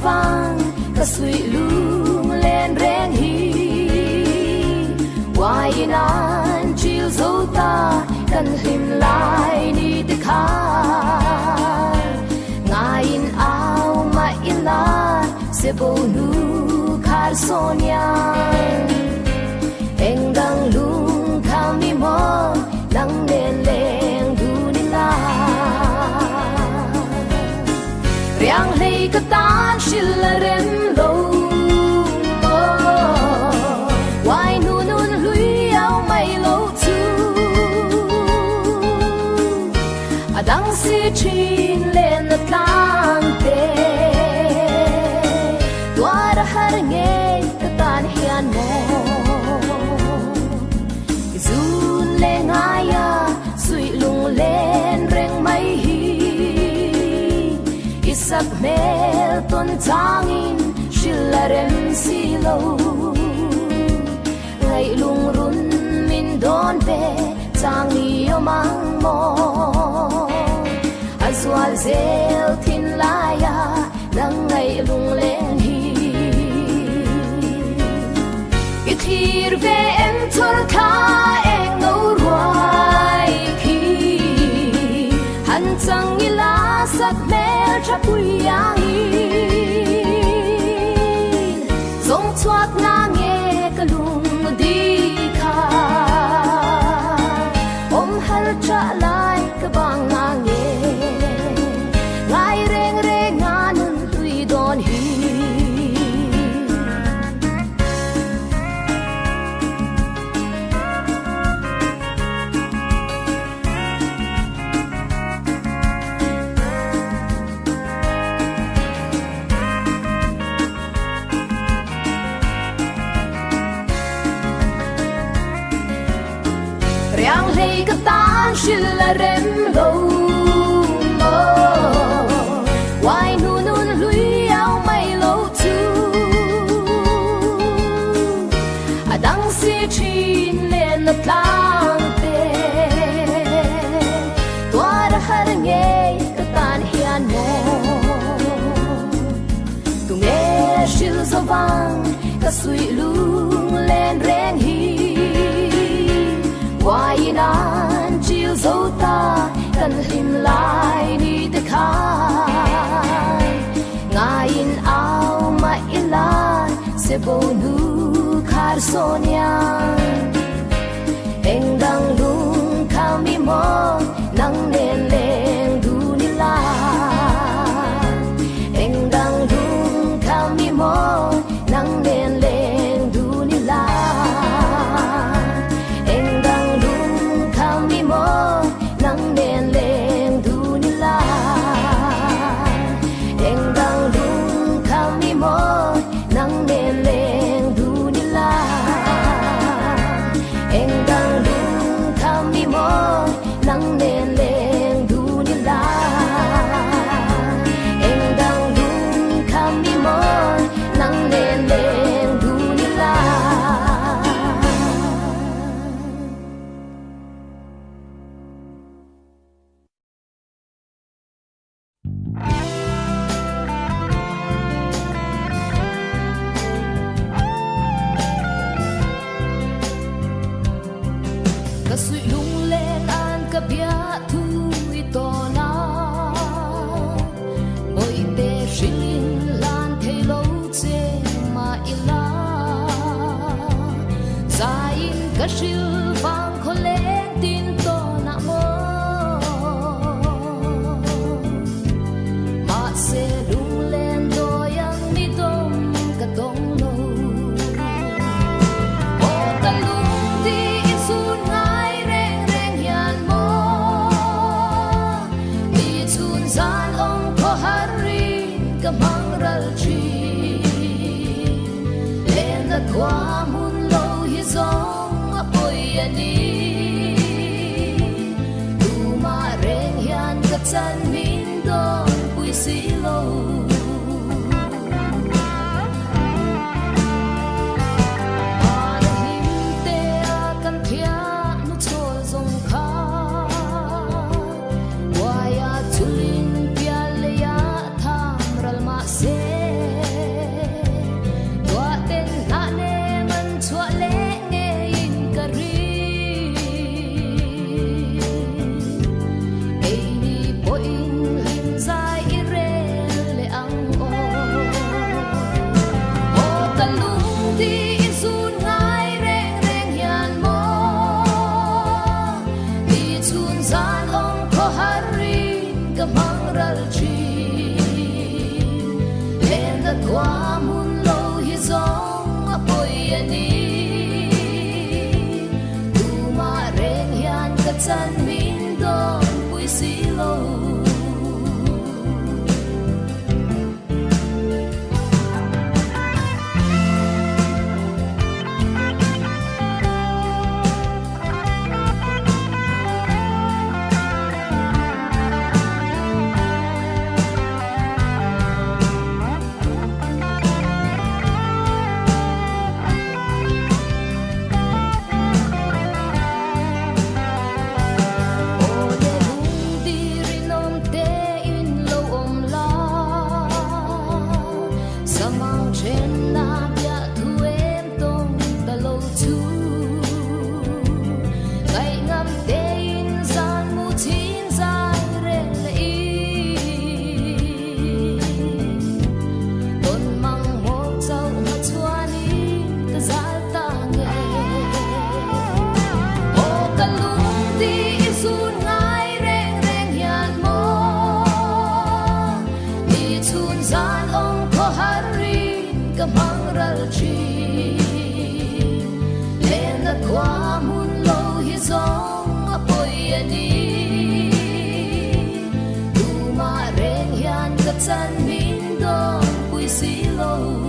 vang ka sui lung len reng hi wai nan chill zo ta kan him lai ni te kha ngain au ma ina se bo nu khar sonya eng dang lung kham mi mo nang len leng du ni la riang lei ka tan shil la rem lo wai nu nun lui au mai lo tu adang si chin len na tang te twar har nge ka tan hian mo zun le ngaya sui lung len reng mai hi isak mel ton changin shilarem si lo ngai lung run min don pe changi omang mo azwal zel thin laya nang ngai lung len hi ithir ve em thor kha eng no ruai khi han chang ila sak mel chapui yang in zong chuak na nge ka lung di kha om har cha lai ka bang na nge ngai reng reng nganun tui don hi riang lei ka tan shil la rem lo mo wai nu nun lui au mai lo tu adang si chin len na tlang te twar har nge ka tan hian mo tu nge shil zo vang ka sui lung len reng hi wai nan chill zo ta kan him lai ni te khai ngain au ma ilan se bo nu khar sonya eng dang lung kham mi mo nang len leng du ni la eng dang lung kham mi mo nang len leng du ni la nang len leng du ni la eng dang lung kham mi mo nang len leng du ni la eng dang lung kham mi mo nang len leng du ni la eng dang lung kham mi mo nang len leng du ni la sui lung len an ka bia thu i to na oi te shilin lan thei lo che ma ila zain ka shil bang kho len tin to na mo ma se lung len do yang mi dom ka dong lo o ta lung di sun ngai reng reng hian mo mi chun zan ong ko hari ka mang ral chi len na kwa mun lo hi zong a poi ani tu ma reng hian ka chan min don pui si lo Waya tulin pialaya tham ral ma se chân mình đón vui xí lâu chân mình đón vui xí lâu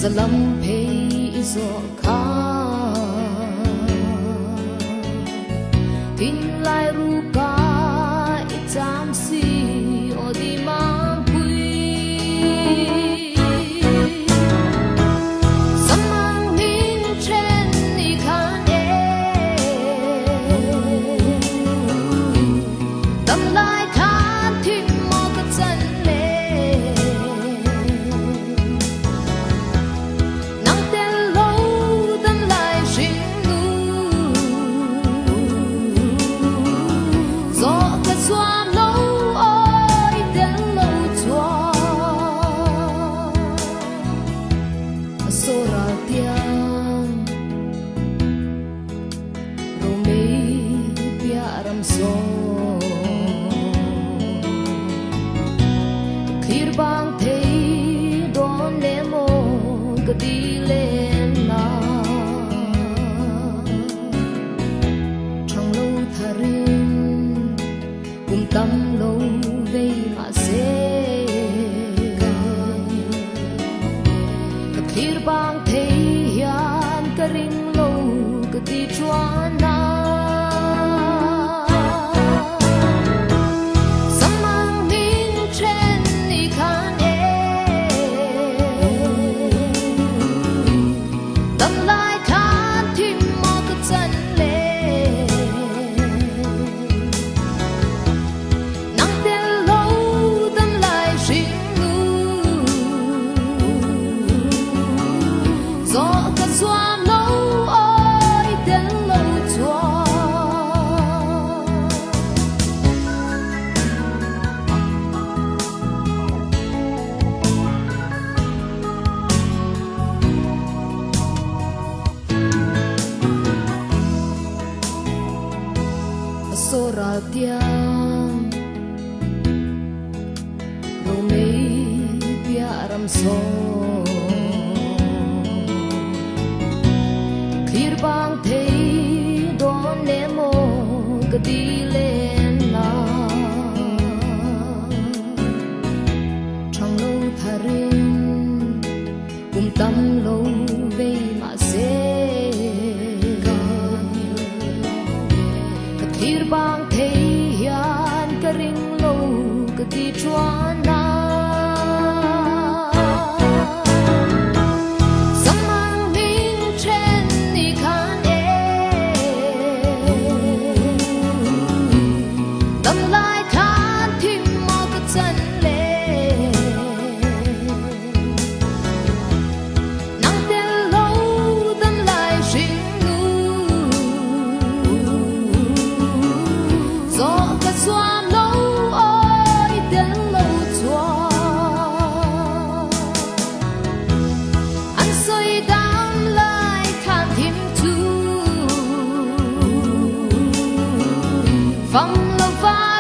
Zalam pei izo ka tin lai ru ka itam si odi mam pui samang min chen ni kan e tam lai than thim mo ka chan le tâm lâu về mà sẽ cả khi bang thấy hiền cả ring lâu cả đi chuan na samang min chen ni kan e tâm lai than thim mo ka chan le sora tiang ro mei pia ram so khir bang thei don ne mo ka di len na thang lo tharin kum tam lo ve ma se bang thấy hiền cả ring lâu di chuan na samang min chen ni khan e dam lai khan thim mo ka chan le nang tel lo dam lai shin nu zo ka swam lo oi tel lo chua an soi dam lai khan thim tu phong lo va